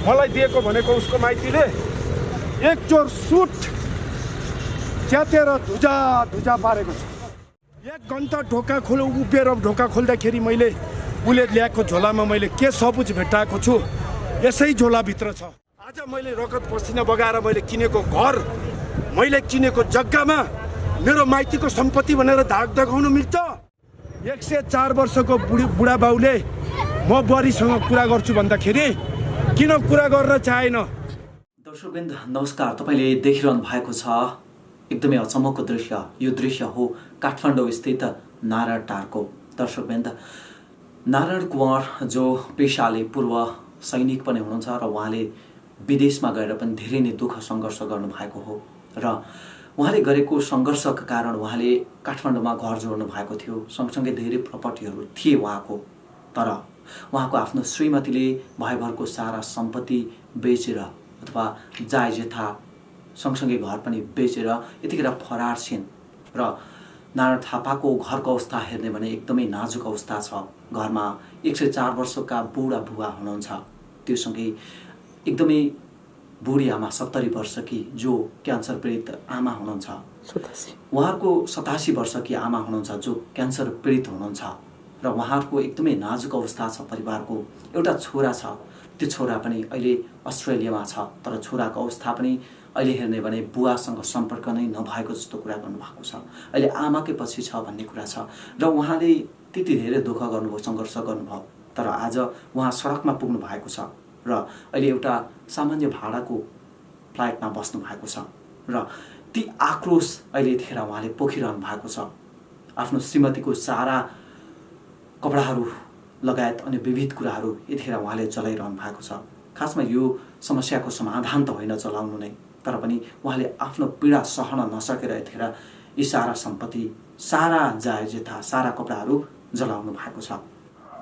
मलाई दिएको भनेको उसको माइतीले एक जोर सुट च्यातेर धुजा पारेको छ। 1 घन्टा ढोका उभिएर ढोका खोल्दाखेरि मैले उसले ल्याएको झोलामा मैले के सबुज भेटाएको छु, यसै झोलाभित्र छ। आज मैले रगत पसिना बगाएर मैले किनेको घर, मैले किनेको जग्गामा मेरो माइतीको सम्पत्ति भनेर धाक देखाउनु मिल्छ? 104 वर्षको बुढा बाउले म बुहारीसँग कुरा गर्छु भन्दाखेरि किन कुरा गर्न चाहेन? दर्शकवृन्द नमस्कार, तपाईले देखिरहनु भएको छ एकदमै अचम्मको दृश्य। यो दृश्य हो काठमाडौँ स्थित नारायण टारको। दर्शकवृन्द, नारायण कुँवर जो पेशाले पूर्व सैनिक पनि हुनुहुन्छ र उहाँले विदेशमा गएर पनि धेरै नै दुःख सङ्घर्ष गर्नुभएको हो र उहाँले गरेको सङ्घर्षका कारण उहाँले काठमाडौँमा घर जोड्नु भएको थियो। सँगसँगै धेरै प्रपर्टीहरू थिए उहाँको, तर उहाँको आफ्नो श्रीमतीले भाइभरको सारा सम्पत्ति बेचेर अथवा जायजेथा सँगसँगै घर पनि बेचेर यतिखेर फरार छिन् र नारायण थापाको घरको अवस्था हेर्ने भने एकदमै नाजुक अवस्था छ। घरमा 104 वर्षका बुढा बुवा हुनुहुन्छ, त्योसँगै एकदमै बुढी आमा 70 वर्षकी जो क्यान्सर पीडित आमा हुनुहुन्छ, उहाँहरूको 87 वर्षकी आमा हुनुहुन्छ जो क्यान्सर पीडित हुनुहुन्छ र उहाँहरूको एकदमै नाजुक अवस्था छ। परिवारको एउटा छोरा छ, त्यो छोरा पनि अहिले अस्ट्रेलियामा छ, तर छोराको अवस्था पनि अहिले हेर्ने भने बुवासँग सम्पर्क नै नभएको जस्तो कुरा गर्नुभएको छ। अहिले आमाकै पछि छ भन्ने कुरा छ र उहाँले त्यति धेरै दुःख गर्नुभयो, सङ्घर्ष गर्नुभयो, तर आज उहाँ सडकमा पुग्नु भएको छ र अहिले एउटा सामान्य भाडाको फ्ल्याटमा बस्नु भएको छ र ती आक्रोश अहिले यतिखेर उहाँले पोखिरहनु भएको छ। आफ्नो श्रीमतीको सारा कपडाहरू लगायत अन्य विविध कुराहरू यतिखेर उहाँले चलाइरहनु भएको छ। खासमा यो समस्याको समाधान त होइन चलाउनु नै, तर पनि उहाँले आफ्नो पीडा सहन नसकेर यतिखेर यी सारा सम्पत्ति, सारा जायजेथा, सारा कपडाहरू जलाउनु भएको छ।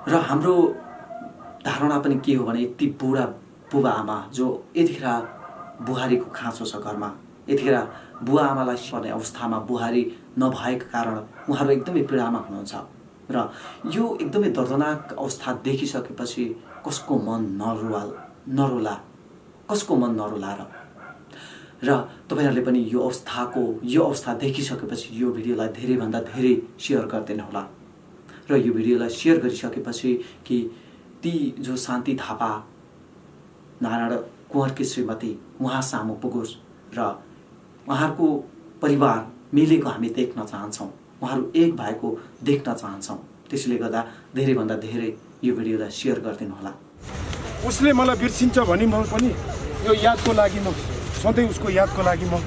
र हाम्रो धारणा पनि के हो भने ती बुढा बुबा आमा जो यतिखेर बुहारीको खाँचो छ घरमा, यतिखेर बुवा आमालाई पर्ने अवस्थामा बुहारी नभएको कारण उहाँहरू एकदमै पीडामा हुनुहुन्छ र यो एकदमै दर्दनाक अवस्था देखिसकेपछि कसको मन नरोला, कसको मन नरोला र तपाईहरुले पनि यो अवस्था देखिसकेपछि यो भिडियोलाई धेरैभन्दा धेरै शेयर गर्दिनु होला र यो भिडियोलाई शेयर गरिसकेपछि कि ती जो शान्ति थापा नारायण कुँवरकी श्रीमती उहाँ सामु पुगोस् र उहाँहरूको परिवार मिलेको हामी देख्न चाहन्छौँ, उहाँहरू एक भएको देख्न चाहन्छौँ। त्यसैले गर्दा धेरैभन्दा धेरै यो भिडियोलाई शेयर गरिदिनु होला। उसले मलाई बिर्सिन्छ भनी म पनि यो यादको लागि म सधैँ उसको यादको लागि म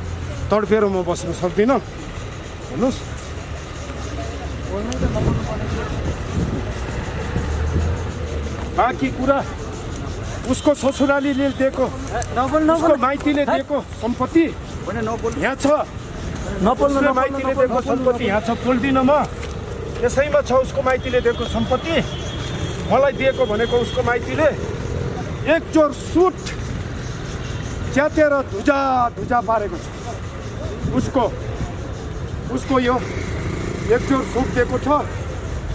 तडपेर म बस्न सक्दिनँ। भन्नुहोस्, बाँकी कुरा उसको ससुरालीले दिएको, उसको माइतीले दिएको सम्पत्ति यहाँ छ, माइतीले दिएको सम्पत्ति यहाँ छ, बोल्दिनँ म। यसैमा छ उसको माइतीले दिएको सम्पत्ति। मलाई दिएको भनेको उसको माइतीले एक जोर सुट च्यातेर धुजा पारेको छ। उसको यो एक जोर सुट दिएको छ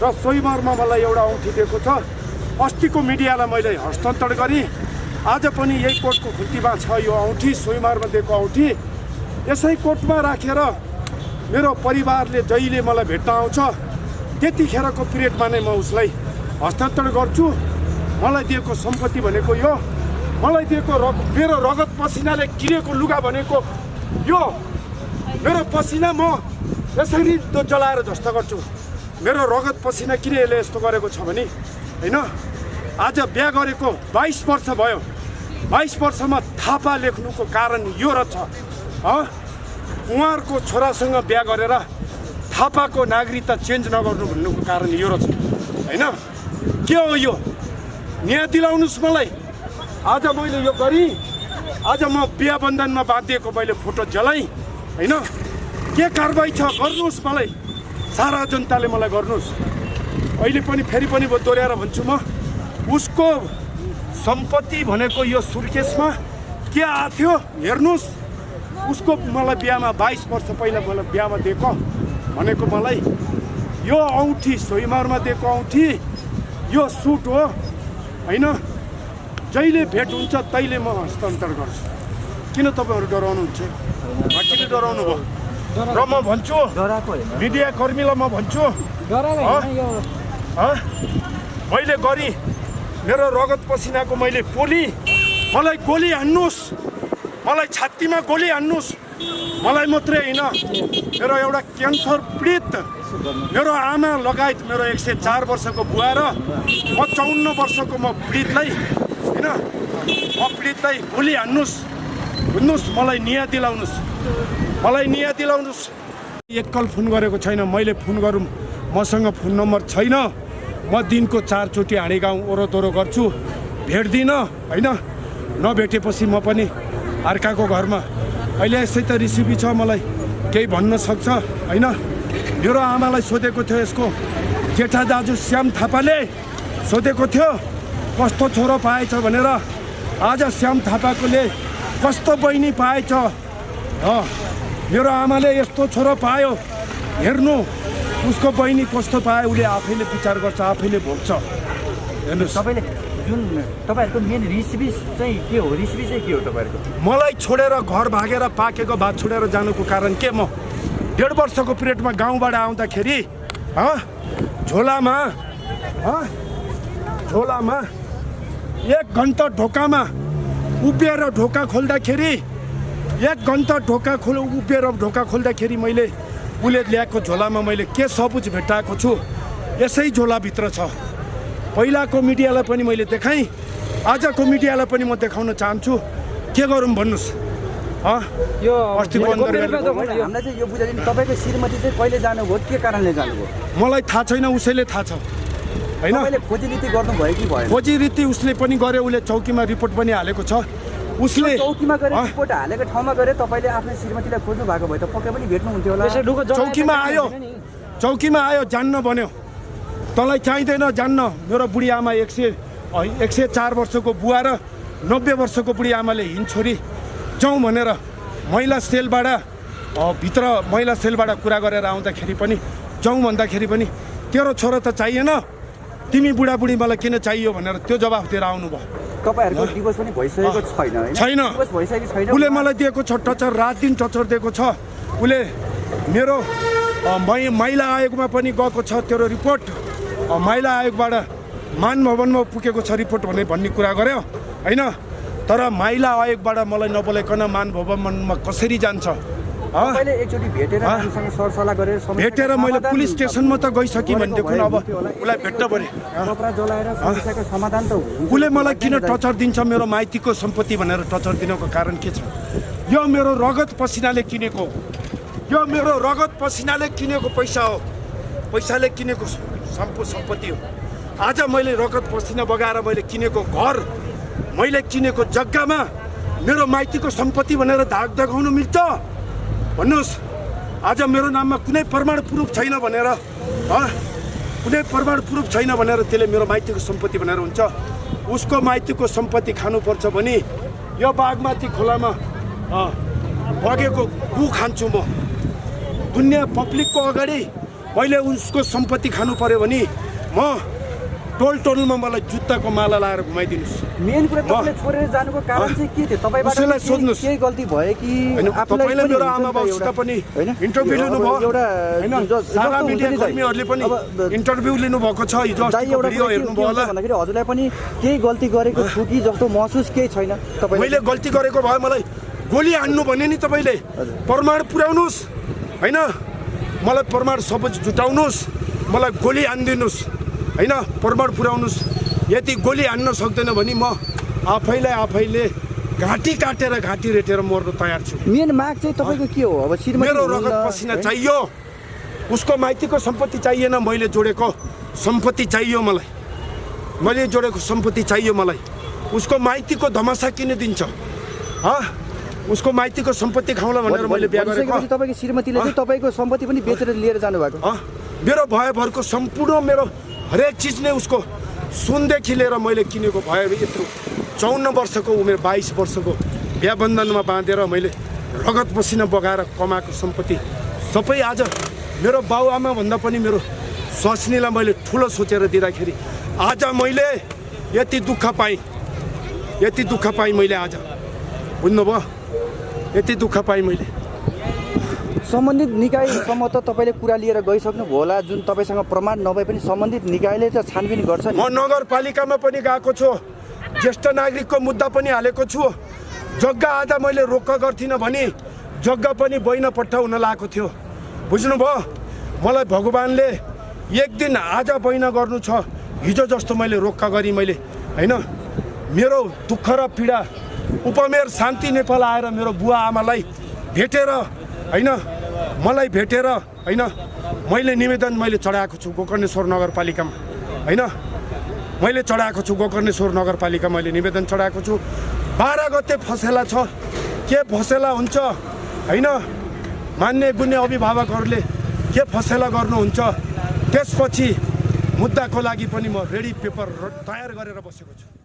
र सोइमारमा मलाई एउटा औँठी दिएको छ। अस्तिको मिडियालाई मैले हस्तान्तरण गरेँ, आज पनि यही कोर्टको खुल्तीमा छ यो औँठी, सोइमारमा दिएको औँठी। यसै कोर्टमा राखेर मेरो परिवारले जहिले मलाई भेट्न आउँछ त्यतिखेरको पिरियडमा नै म उसलाई हस्तान्तरण गर्छु। मलाई दिएको सम्पत्ति भनेको यो, मलाई दिएको मेरो रगत पसिनाले किनेको लुगा भनेको यो, मेरो पसिना म यसरी जलाएर जस्तो गर्छु। मेरो रगत पसिना किन यसले यस्तो गरेको छ भने होइन, आज बिहा गरेको 22 वर्ष भयो, 22 वर्षमा थापा लेख्नुको कारण यो रहेछ। कुँवरको छोरासँग बिहा गरेर थापाको नागरिकता चेन्ज नगर्नु भन्नुको कारण यो रहेछ होइन। के हो यो? न्याय दिलाउनुहोस् मलाई। आज मैले यो गरेँ, आज म बिहा बन्धनमा बाँधिएको मैले फोटो जलाएँ होइन। के कारबाही छ गर्नुहोस्, मलाई सारा जनताले मलाई गर्नुहोस्। अहिले पनि फेरि पनि दोहोऱ्याएर भन्छु म, उसको सम्पत्ति भनेको यो सुर्केसमा के आथ्यो हेर्नुहोस्। उसको मलाई बिहामा 22 वर्ष पहिला मलाई बिहामा दिएको भनेको मलाई यो औँठी, सोइमारमा दिएको औँठी, यो सुट हो होइन। जहिले भेट हुन्छ तैले म हस्तान्तरण गर्छु। किन तपाईँहरू डराउनुहुन्छ? किन डराउनु भयो? र म भन्छु मिडिया कर्मीलाई म भन्छु मैले गरी मेरो रगत पसिनाको मैले पोली मलाई गोली हान्नुहोस्, मलाई छातीमा गोली हान्नुहोस्। मलाई मात्रै होइन, मेरो एउटा क्यान्सर पीडित मेरो आमा लगायत मेरो 104 वर्षको बुवा र म 54 वर्षको म पीडितलाई होइन म पीडितलाई गोली हान्नुहोस् भन्नुहोस्, मलाई न्याय दिलाउनुहोस्, मलाई न्याय दिलाउनुहोस्। एकल फोन गरेको छैन, मैले फोन गरौँ मसँग फोन नम्बर छैन। म दिनको 4 चोटि हाँडी गाउँ ओरोदोरो गर्छु, भेट्दिनँ होइन। नभेटेपछि म पनि अर्काको घरमा अहिले यसै त रिसिभी छ, मलाई केही भन्न सक्छ होइन। मेरो आमालाई सोधेको थियो, यसको जेठा दाजु श्याम थापाले सोधेको थियो कस्तो छोरो पाएछ भनेर। आज श्याम थापाकोले कस्तो बहिनी पाएछ, मेरो आमाले यस्तो छोरो पायो, हेर्नु उसको बहिनी कस्तो पायो, उसले आफैले विचार गर्छ, आफैले भोग्छ। हेर्नुहोस् तपाईँले जुन तपाईँहरूको मेन रेसिपी चाहिँ के हो? रेसिपी चाहिँ के हो तपाईँहरूको? मलाई छोडेर घर भागेर पाकेको भात छोडेर जानुको कारण के? म 1.5 वर्षको पिरियडमा गाउँबाट आउँदाखेरि झोलामा 1 घन्टा ढोकामा उभिएर ढोका खोल्दाखेरि 1 घन्टा उभिएर ढोका खोल्दाखेरि मैले उसले ल्याएको झोलामा मैले के सबुज भेटाएको छु, यसै झोलाभित्र छ। पहिलाको मिडियालाई पनि मैले देखाएँ, आजको मिडियालाई पनि म देखाउन चाहन्छु। के गरौँ भन्नुहोस्? यो हामीलाई चाहिँ यो बुझाइदिनु, तपाईँको श्रीमती चाहिँ कहिले जानुभयो, के कारणले जानुभयो? मलाई थाहा छैन, उसैले थाहा छ होइन। तपाईँले खोजी नीति गर्नुभयो कि भएन? खोजी रीति उसले पनि गर्यो, उसले चौकीमा रिपोर्ट पनि हालेको छ। उसले चौकीमा गएर रिपोर्ट हालेको ठाउँमा गएर तपाईँले आफ्नो श्रीमतीलाई खोज्नु भएको भए त पक्कै पनि भेट्नुहुन्थ्यो होला। चौकीमा आयो जान्न भन्यो, तँलाई चाहिँदैन जान्न। मेरो बुढी आमा 104 वर्षको बुवा र 90 वर्षको बुढी आमाले हिँड छोरी जाउँ भनेर महिला सेलबाट कुरा गरेर आउँदाखेरि पनि जाउँ भन्दाखेरि पनि तेरो छोरो त चाहिएन, तिमी बुढाबुढी मलाई किन चाहियो भनेर त्यो जवाफ दिएर आउनुभयो। तपाईँहरूको डिभोर्स पनि भइसकेको छैन? डिभोर्स भइसकेको छैन। उसले मलाई दिएको छ टचर, रात दिन टचर दिएको छ। उसले मेरो महिला आयोगमा पनि गएको छ तेरो रिपोर्ट, महिला आयोगबाट मान भवनमा पुगेको छ रिपोर्ट भन्ने कुरा गर्यो होइन। तर महिला आयोगबाट मलाई नबोलाइकन मान भवनमा कसरी जान्छ? भेटेर मैले पुलिस स्टेसनमा त गइसकेँ भनेदेखि अब उसलाई भेट्न पर्यो। उसले मलाई किन टचर दिन्छ? मेरो माइतीको सम्पत्ति भनेर टचर दिनको कारण के छ? यो मेरो रगत पसिनाले किनेको, यो मेरो रगत पसिनाले किनेको पैसा हो, पैसाले किनेको सम्पत्ति हो। आज मैले रगत पसिना बगाएर मैले किनेको घर, मैले किनेको जग्गामा मेरो माइतीको सम्पत्ति भनेर धाक देखाउनु मिल्छ? भन्नुहोस्। आज मेरो नाममा कुनै प्रमाण प्रुफ छैन भनेर कुनै प्रमाण प्रुफ छैन भनेर त्यसले मेरो माइतीको सम्पत्ति भनेर हुन्छ? उसको माइतीको सम्पत्ति खानुपर्छ भने यो बागमती खोलामा बगेको गु खान्छु म। दुनियाँ पब्लिकको अगाडि मैले उसको सम्पत्ति खानु पर्यो भने म टोलमा मलाई जुत्ताको माला लाएर घुमाइदिनुहोस्। मेन कुरा तपाईँले छोडेर जानुको कारण चाहिँ के थियो? तपाईँबाट केही गल्ती भयो कि? तपाईँले मेरो आमा बाउसित पनि इन्टरभ्यू लिनुभयो होइन, सारा मिडिया कर्मीहरूले पनि इन्टरभ्यू लिनुभएको छ, हिजो भिडियो हेर्नुभयो होला। भन्दाखेरि हजुरलाई पनि केही गल्ती गरेको छु कि जस्तो महसुस केही छैन? मैले गल्ती गरेको भए मलाई गोली हान्नु भने नि तपाईँले प्रमाण पुर्याउनुहोस् होइन, मलाई प्रमाण सबुज जुटाउनुहोस्, मलाई गोली हानिदिनुहोस् होइन, प्रमाण पुर्याउनुहोस्। यदि गोली हान्न सक्दैन भने म आफैले घाँटी काटेर घाँटी रेटेर मर्न तयार छु। मेन माग चाहिँ तपाईँको के हो? अब मेरो रगत पसिना चाहियो, उसको माइतीको सम्पत्ति चाहिएन, मैले जोडेको सम्पत्ति चाहियो मलाई, मैले जोडेको सम्पत्ति चाहियो मलाई। उसको माइतीको धमासा किन दिन्छ? उसको माइतीको सम्पत्ति खाउँला भनेर मैले बिहा गरेको। तपाईँको श्रीमतीले चाहिँ तपाईँको सम्पत्ति पनि बेचेर लिएर जानुभएको? मेरो भयभरको सम्पूर्ण मेरो हरेक चिज नै उसको सुनदेखि लिएर मैले किनेको भयो। यत्रो 54 वर्षको उमेर, 22 वर्षको बिहा बन्धनमा बाँधेर मैले रगत पसिना बगाएर कमाएको सम्पत्ति सबै आज मेरो बाउआमा भन्दा पनि मेरो स्वास्नीलाई मैले ठुलो सोचेर दिँदाखेरि आज मैले यति दुःख पाएँ। यति दुःख पाएँ मैले आज, बुझ्नुभयो? यति दुःख पाएँ मैले। सम्बन्धित निकायसम्म त तपाईँले कुरा लिएर गइसक्नुभयो होला, जुन तपाईँसँग प्रमाण नभए पनि सम्बन्धित निकायले त छानबिन गर्छ नि। म नगरपालिकामा पनि गएको छु, ज्येष्ठ नागरिकको मुद्दा पनि हालेको छु। जग्गा आज मैले रोक्का गर्थिनँ भने जग्गा पनि बैना पट्टा हुन लागेको थियो, बुझ्नुभयो? मलाई भगवान्ले एक दिन आज बैना गर्नु छ, हिजो जस्तो मैले रोक्का गरेँ मैले, होइन? मेरो दुःख र पीडा उपमेयर शान्ति नेपाल आएर मेरो बुवा आमालाई भेटेर, होइन, मलाई भेटेर, होइन, मैले निवेदन मैले चढाएको छु गोकर्णेश्वर नगरपालिकामा, होइन? मैले चढाएको छु गोकर्णेश्वर नगरपालिका, मैले निवेदन चढाएको छु। 12 गते फसेला छ, के फसेला हुन्छ, होइन? मान्य गुन्ने अभिभावकहरूले के फसेला गर्नुहुन्छ, त्यसपछि मुद्दाको लागि पनि म रेडी पेपर तयार गरेर बसेको छु।